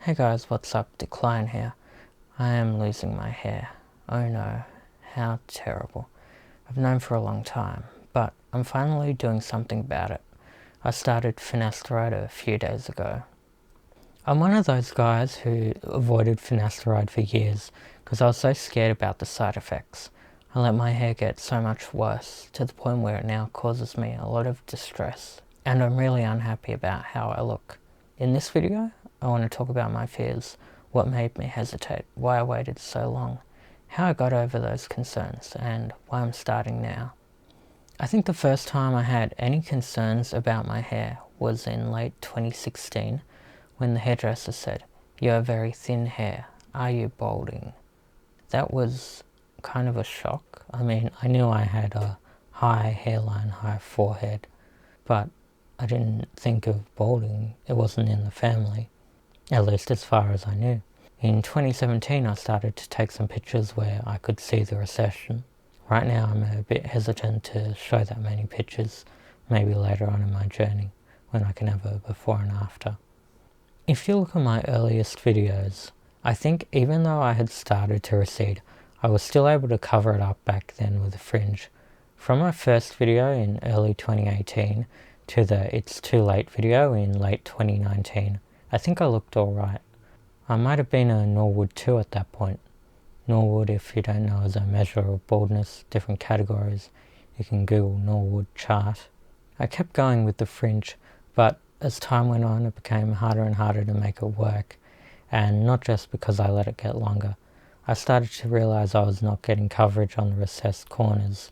Hey guys, what's up? Decline here. I am losing my hair. Oh no, how terrible. I've known for a long time, but I'm finally doing something about it. I started finasteride a few days ago. I'm one of those guys who avoided finasteride for years because I was so scared about the side effects. I let my hair get so much worse to the point where it now causes me a lot of distress, and I'm really unhappy about how I look. In this video, I want to talk about my fears, what made me hesitate, why I waited so long, how I got over those concerns, and why I'm starting now. I think the first time I had any concerns about my hair was in late 2016 when the hairdresser said, "You have very thin hair. Are you balding?" That was kind of a shock. I mean, I knew I had a high hairline, high forehead, but I didn't think of balding. It wasn't in the family, at least as far as I knew. In 2017, I started to take some pictures where I could see the recession. Right now, I'm a bit hesitant to show that many pictures, maybe later on in my journey, when I can have a before and after. If you look at my earliest videos, I think even though I had started to recede, I was still able to cover it up back then with a fringe. From my first video in early 2018 to the "It's Too Late" video in late 2019, I think I looked alright. I might have been a Norwood 2 at that point. Norwood, if you don't know, is a measure of baldness, different categories. You can Google Norwood chart. I kept going with the fringe, but as time went on, it became harder and harder to make it work, and not just because I let it get longer. I started to realize I was not getting coverage on the recessed corners,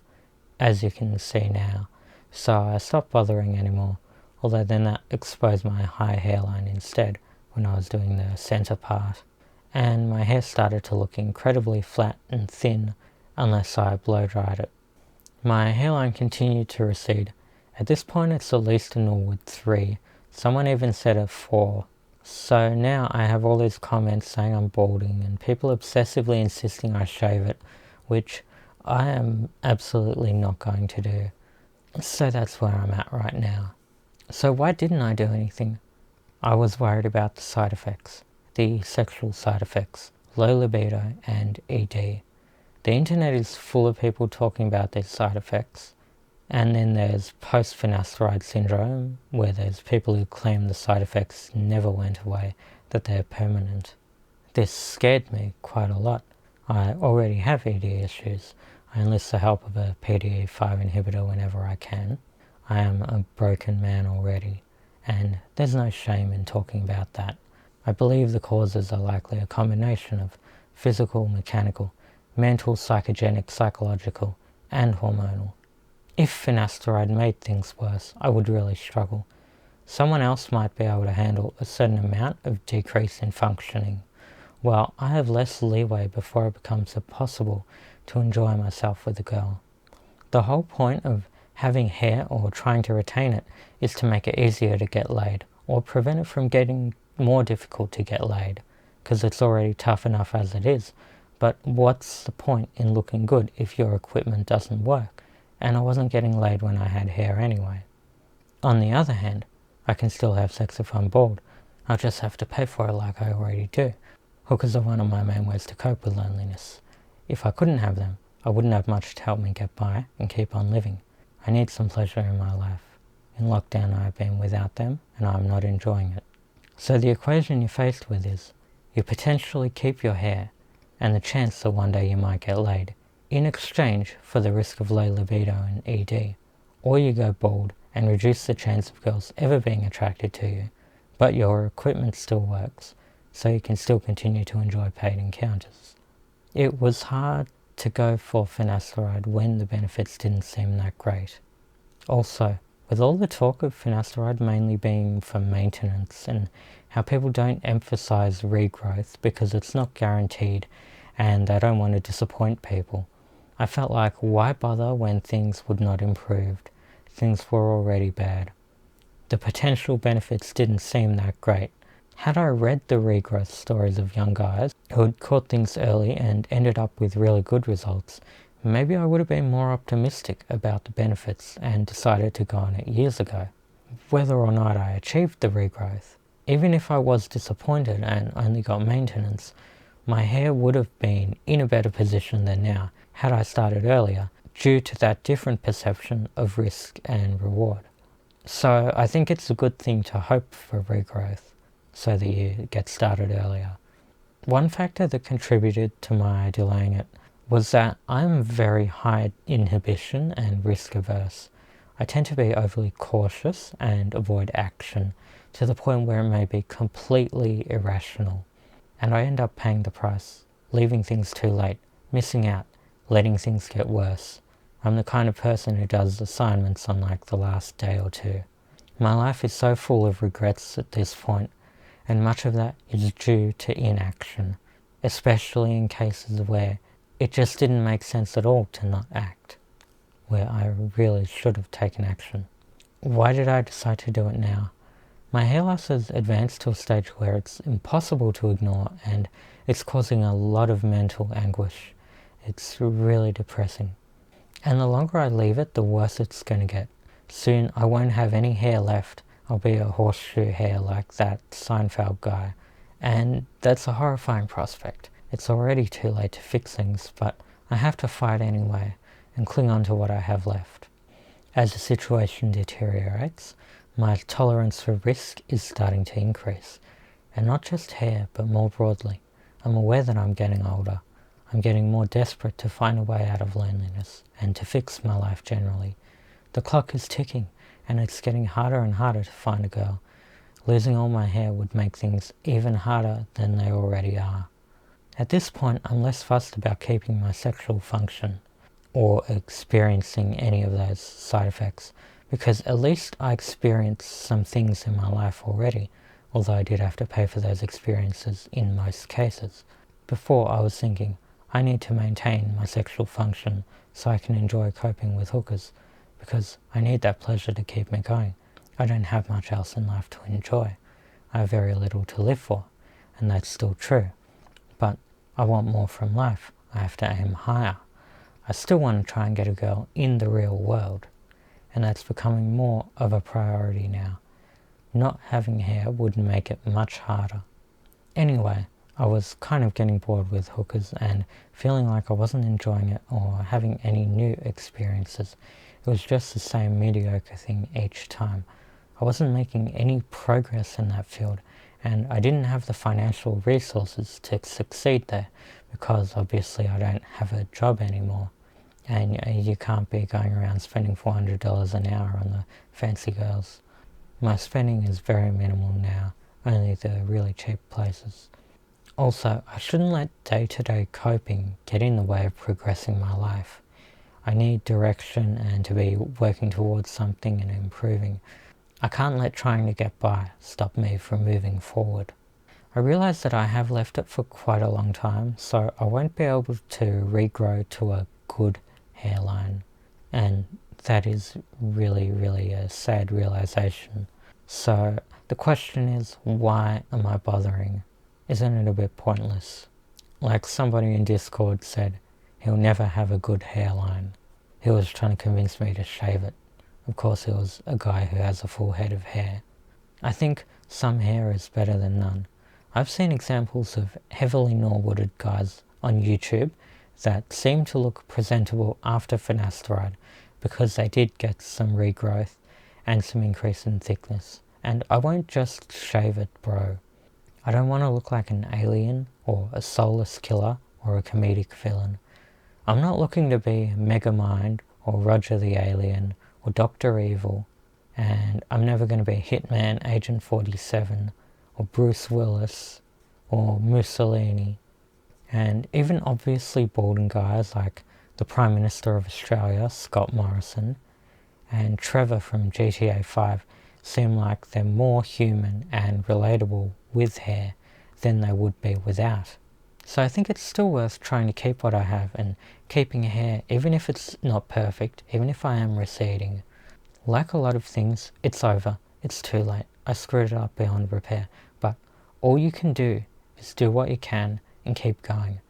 as you can see now, so I stopped bothering anymore, although then that exposed my high hairline instead when I was doing the center part, and my hair started to look incredibly flat and thin unless I blow dried it. My hairline continued to recede. At this point it's at least a Norwood 3, someone even said a 4. So now I have all these comments saying I'm balding and people obsessively insisting I shave it, which I am absolutely not going to do. So that's where I'm at right now. So why didn't I do anything? I was worried about the side effects, the sexual side effects, low libido and ED. The internet is full of people talking about these side effects. And then there's post-finasteride syndrome, where there's people who claim the side effects never went away, that they're permanent. This scared me quite a lot. I already have ED issues. I enlist the help of a PDE5 inhibitor whenever I can. I am a broken man already, and there's no shame in talking about that. I believe the causes are likely a combination of physical, mechanical, mental, psychogenic, psychological, and hormonal. If finasteride made things worse, I would really struggle. Someone else might be able to handle a certain amount of decrease in functioning, while I have less leeway before it becomes impossible to enjoy myself with a girl. The whole point of having hair or trying to retain it is to make it easier to get laid, or prevent it from getting more difficult to get laid, because it's already tough enough as it is. But what's the point in looking good if your equipment doesn't work? And I wasn't getting laid when I had hair anyway. On the other hand, I can still have sex if I'm bald. I'll just have to pay for it like I already do. Hookers are one of my main ways to cope with loneliness. If I couldn't have them, I wouldn't have much to help me get by and keep on living. I need some pleasure in my life. In lockdown I have been without them and I'm not enjoying it. So the equation you're faced with is, you potentially keep your hair and the chance that one day you might get laid, in exchange for the risk of low libido and ED, or you go bald and reduce the chance of girls ever being attracted to you, but your equipment still works, so you can still continue to enjoy paid encounters. It was hard to go for finasteride when the benefits didn't seem that great. Also, with all the talk of finasteride mainly being for maintenance and how people don't emphasize regrowth because it's not guaranteed and they don't want to disappoint people, I felt like, why bother when things would not improve? Things were already bad. The potential benefits didn't seem that great. Had I read the regrowth stories of young guys who had caught things early and ended up with really good results, maybe I would have been more optimistic about the benefits and decided to go on it years ago. Whether or not I achieved the regrowth, Even if I was disappointed and only got maintenance, my hair would have been in a better position than now had I started earlier, due to that different perception of risk and reward. So I think it's a good thing to hope for regrowth so that you get started earlier. One factor that contributed to my delaying it was that I'm very high inhibition and risk averse. I tend to be overly cautious and avoid action to the point where it may be completely irrational. And I end up paying the price, leaving things too late, missing out, letting things get worse. I'm the kind of person who does assignments on like the last day or two. My life is so full of regrets at this point, and much of that is due to inaction, especially in cases where it just didn't make sense at all to not act, where I really should have taken action. Why did I decide to do it now? My hair loss has advanced to a stage where it's impossible to ignore, and it's causing a lot of mental anguish. It's really depressing. And the longer I leave it, the worse it's going to get. Soon I won't have any hair left. I'll be a horseshoe hair like that Seinfeld guy. And that's a horrifying prospect. It's already too late to fix things, but I have to fight anyway and cling on to what I have left. As the situation deteriorates, my tolerance for risk is starting to increase. And not just hair, but more broadly. I'm aware that I'm getting older. I'm getting more desperate to find a way out of loneliness and to fix my life generally. The clock is ticking, and it's getting harder and harder to find a girl. Losing all my hair would make things even harder than they already are. At this point, I'm less fussed about keeping my sexual function or experiencing any of those side effects, because at least I experienced some things in my life already, although I did have to pay for those experiences in most cases. Before, I was thinking, I need to maintain my sexual function so I can enjoy coping with hookers, because I need that pleasure to keep me going. I don't have much else in life to enjoy. I have very little to live for, and that's still true. But I want more from life. I have to aim higher. I still want to try and get a girl in the real world, and that's becoming more of a priority now. Not having hair would make it much harder. Anyway, I was kind of getting bored with hookers and feeling like I wasn't enjoying it or having any new experiences. It was just the same mediocre thing each time. I wasn't making any progress in that field, and I didn't have the financial resources to succeed there, because obviously I don't have a job anymore, and you can't be going around spending $400 an hour on the fancy girls. My spending is very minimal now, only the really cheap places. Also, I shouldn't let day-to-day coping get in the way of progressing my life. I need direction and to be working towards something and improving. I can't let trying to get by stop me from moving forward. I realize that I have left it for quite a long time, so I won't be able to regrow to a good hairline. And that is really a sad realization. So the question is, why am I bothering? Isn't it a bit pointless? Like somebody in Discord said, he'll never have a good hairline. He was trying to convince me to shave it. Of course, it was a guy who has a full head of hair. I think some hair is better than none. I've seen examples of heavily Norwooded guys on YouTube that seem to look presentable after finasteride because they did get some regrowth and some increase in thickness. And I won't just shave it, bro. I don't want to look like an alien or a soulless killer or a comedic villain. I'm not looking to be Megamind or Roger the Alien or Dr. Evil, and I'm never going to be Hitman Agent 47 or Bruce Willis or Mussolini, and even obviously balding guys like the Prime Minister of Australia, Scott Morrison, and Trevor from GTA 5 seem like they're more human and relatable with hair than they would be without. So I think it's still worth trying to keep what I have and keeping hair, even if it's not perfect, even if I am receding. Like a lot of things, it's over. It's too late. I screwed it up beyond repair. But all you can do is do what you can and keep going.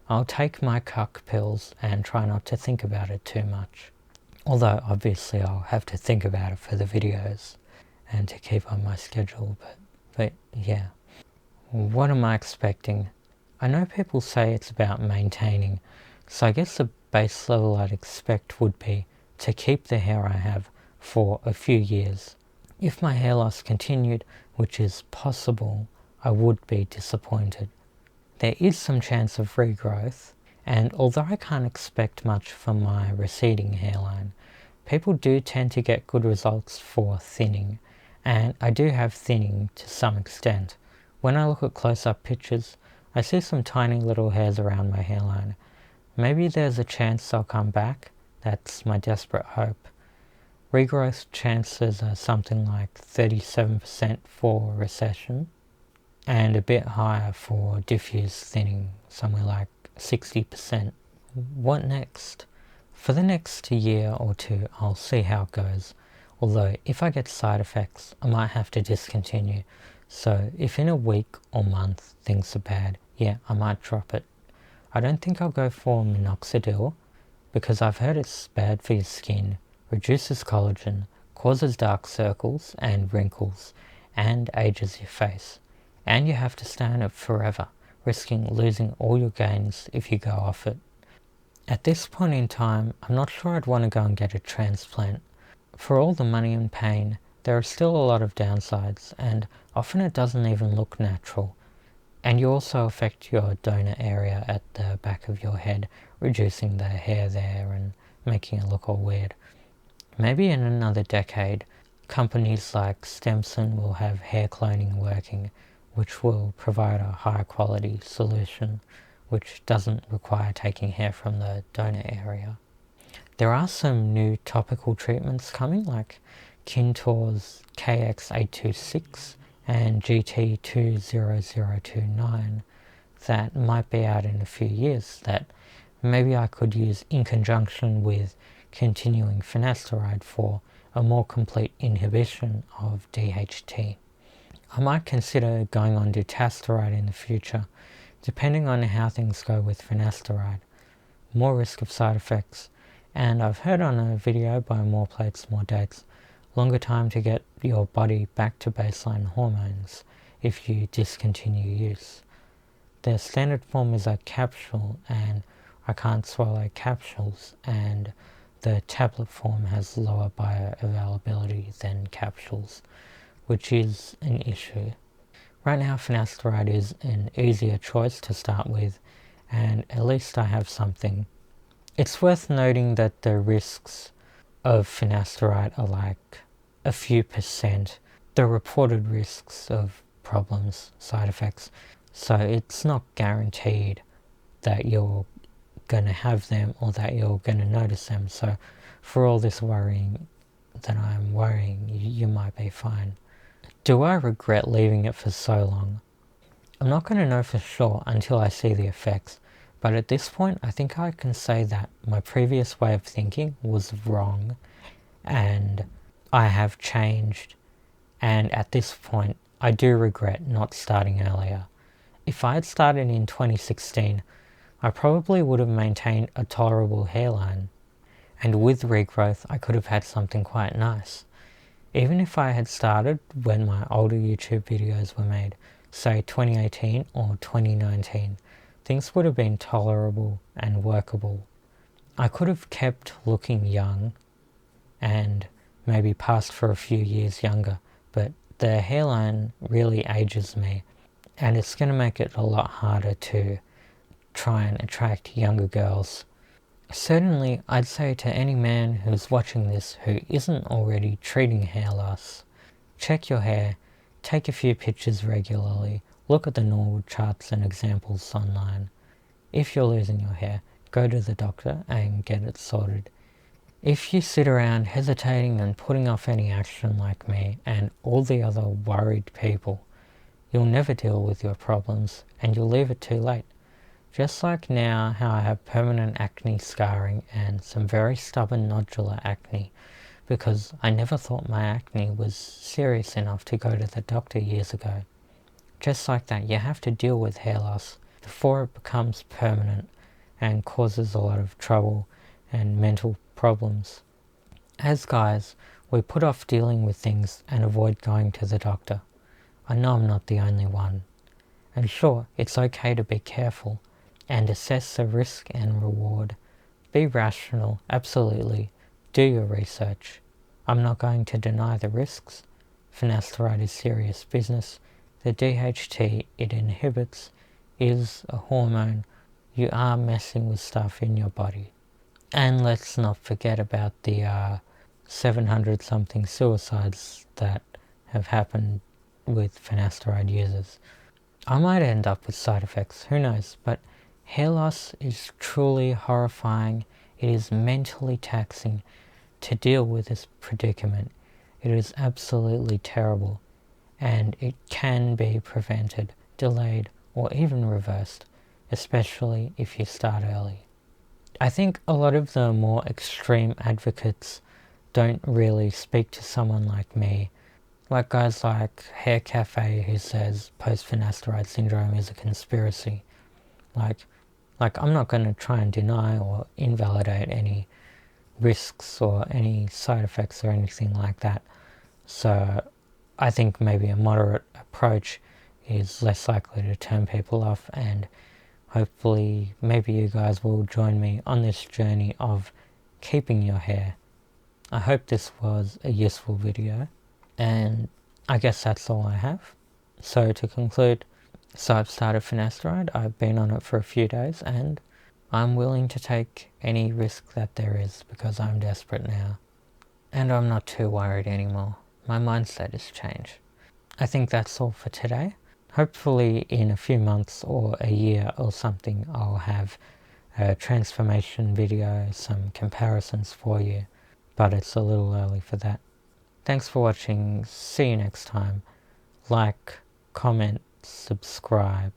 I'll take my cuck pills and try not to think about it too much. Although obviously I'll have to think about it for the videos and to keep on my schedule, but But yeah, what am I expecting? I know people say it's about maintaining, so I guess the base level I'd expect would be to keep the hair I have for a few years. If my hair loss continued, which is possible, I would be disappointed. There is some chance of regrowth, and although I can't expect much from my receding hairline, people do tend to get good results for thinning, and I do have thinning to some extent. When I look at close-up pictures, I see some tiny little hairs around my hairline. Maybe there's a chance they'll come back. That's my desperate hope. Regrowth chances are something like 37% for recession, and a bit higher for diffuse thinning, somewhere like 60%. What next? For the next year or two, I'll see how it goes. Although, if I get side effects, I might have to discontinue. So, if in a week or month things are bad, yeah, I might drop it. I don't think I'll go for minoxidil, because I've heard it's bad for your skin, reduces collagen, causes dark circles and wrinkles, and ages your face. And you have to stay on it forever, risking losing all your gains if you go off it. At this point in time, I'm not sure I'd want to go and get a transplant. For all the money and pain, there are still a lot of downsides, and often it doesn't even look natural. And you also affect your donor area at the back of your head, reducing the hair there and making it look all weird. Maybe in another decade, companies like Stemson will have hair cloning working, which will provide a higher quality solution, which doesn't require taking hair from the donor area. There are some new topical treatments coming, like Kintor's KX826 and GT20029, that might be out in a few years, that maybe I could use in conjunction with continuing finasteride for a more complete inhibition of DHT. I might consider going on dutasteride in the future, depending on how things go with finasteride. More risk of side effects, and I've heard on a video by More Plates, More Dates, longer time to get your body back to baseline hormones if you discontinue use. The standard form is a capsule, and I can't swallow capsules, and the tablet form has lower bioavailability than capsules, which is an issue. Right now, finasteride is an easier choice to start with, and at least I have something. It's worth noting that the risks of finasteride are like a few percent, the reported risks of problems, side effects, so it's not guaranteed that you're going to have them or that you're going to notice them. So for all this worrying that I'm worrying, you might be fine. Do I regret leaving it for so long? I'm not going to know for sure until I see the effects, but at this point I think I can say that my previous way of thinking was wrong, and I have changed, and at this point I do regret not starting earlier. If I had started in 2016, I probably would have maintained a tolerable hairline, and with regrowth I could have had something quite nice. Even if I had started when my older YouTube videos were made, say 2018 or 2019, things would have been tolerable and workable. I could have kept looking young and maybe passed for a few years younger, but the hairline really ages me, and it's going to make it a lot harder to try and attract younger girls. Certainly, I'd say to any man who's watching this who isn't already treating hair loss, check your hair, take a few pictures regularly, look at the Norwood charts and examples online. If you're losing your hair, go to the doctor and get it sorted. If you sit around hesitating and putting off any action like me and all the other worried people, you'll never deal with your problems and you'll leave it too late. Just like now, how I have permanent acne scarring and some very stubborn nodular acne because I never thought my acne was serious enough to go to the doctor years ago. Just like that, you have to deal with hair loss before it becomes permanent and causes a lot of trouble and mental problems. As guys, we put off dealing with things and avoid going to the doctor. I know I'm not the only one. And sure, it's okay to be careful and assess the risk and reward. Be rational, absolutely. Do your research. I'm not going to deny the risks. Finasteride is serious business. The DHT it inhibits is a hormone. You are messing with stuff in your body. And let's not forget about the 700 something suicides that have happened with finasteride users. I might end up with side effects, who knows, but hair loss is truly horrifying. It is mentally taxing to deal with this predicament. It is absolutely terrible, and it can be prevented, delayed, or even reversed, especially if you start early. I think a lot of the more extreme advocates don't really speak to someone like me, like guys like Hair Cafe who says post-finasteride syndrome is a conspiracy. Like I'm not going to try and deny or invalidate any risks or any side effects or anything like that. So I think maybe a moderate approach is less likely to turn people off, and hopefully maybe you guys will join me on this journey of keeping your hair. I hope this was a useful video, and I guess that's all I have. So to conclude, so I've started finasteride. I've been on it for a few days, and I'm willing to take any risk that there is because I'm desperate now. And I'm not too worried anymore. My mindset has changed. I think that's all for today. Hopefully in a few months or a year or something, I'll have a transformation video, some comparisons for you, but it's a little early for that. Thanks for watching. See you next time. Like, comment, subscribe.